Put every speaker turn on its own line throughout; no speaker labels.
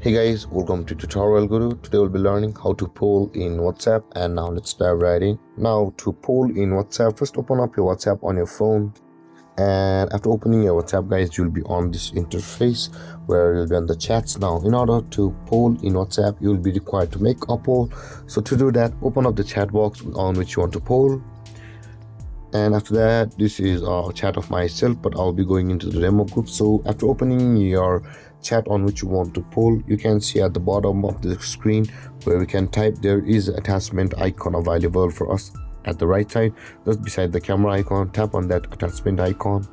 Hey guys, welcome to Tutorial Guru. Today we'll be learning how to poll in WhatsApp, and now let's dive right in. Now to poll in WhatsApp, first open up your WhatsApp on your phone, and after opening your WhatsApp guys, you'll be on this interface where you'll be on the chats. Now in order to poll in WhatsApp, you'll be required to make a poll. So to do that, open up the chat box on which you want to poll. And after that, this is a chat of myself, but I'll be going into the demo group. So after opening your chat on which you want to poll, you can see at the bottom of the screen where we can type, there is an attachment icon available for us at the right side, just beside the camera icon. Tap on that attachment icon,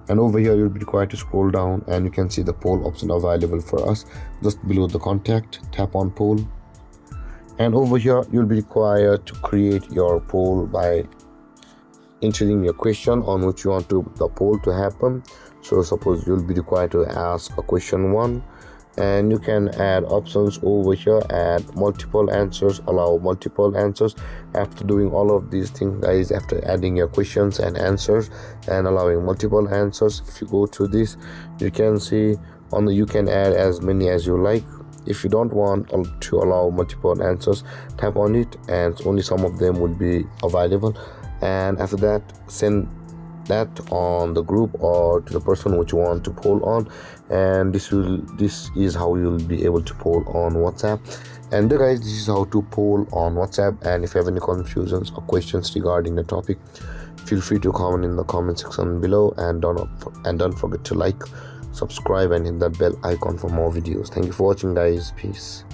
and over here you'll be required to scroll down, and you can see the poll option available for us just below the contact. Tap on poll, and over here you'll be required to create your poll by entering your question on which you want the poll to happen. So suppose you'll be required to ask a question 1, and you can add options over here, add multiple answers, allow multiple answers. After doing all of these things guys, after adding your questions and answers and allowing multiple answers, if you go to this, you can see you can add as many as you like. If you don't want to allow multiple answers, tap on it and only some of them will be available. And after that, send that on the group or to the person which you want to poll on, and this is how you'll be able to poll on WhatsApp. And guys, this is how to poll on WhatsApp. And if you have any confusions or questions regarding the topic, feel free to comment in the comment section below, and don't forget to like, subscribe and hit that bell icon for more videos. Thank you for watching guys. Peace.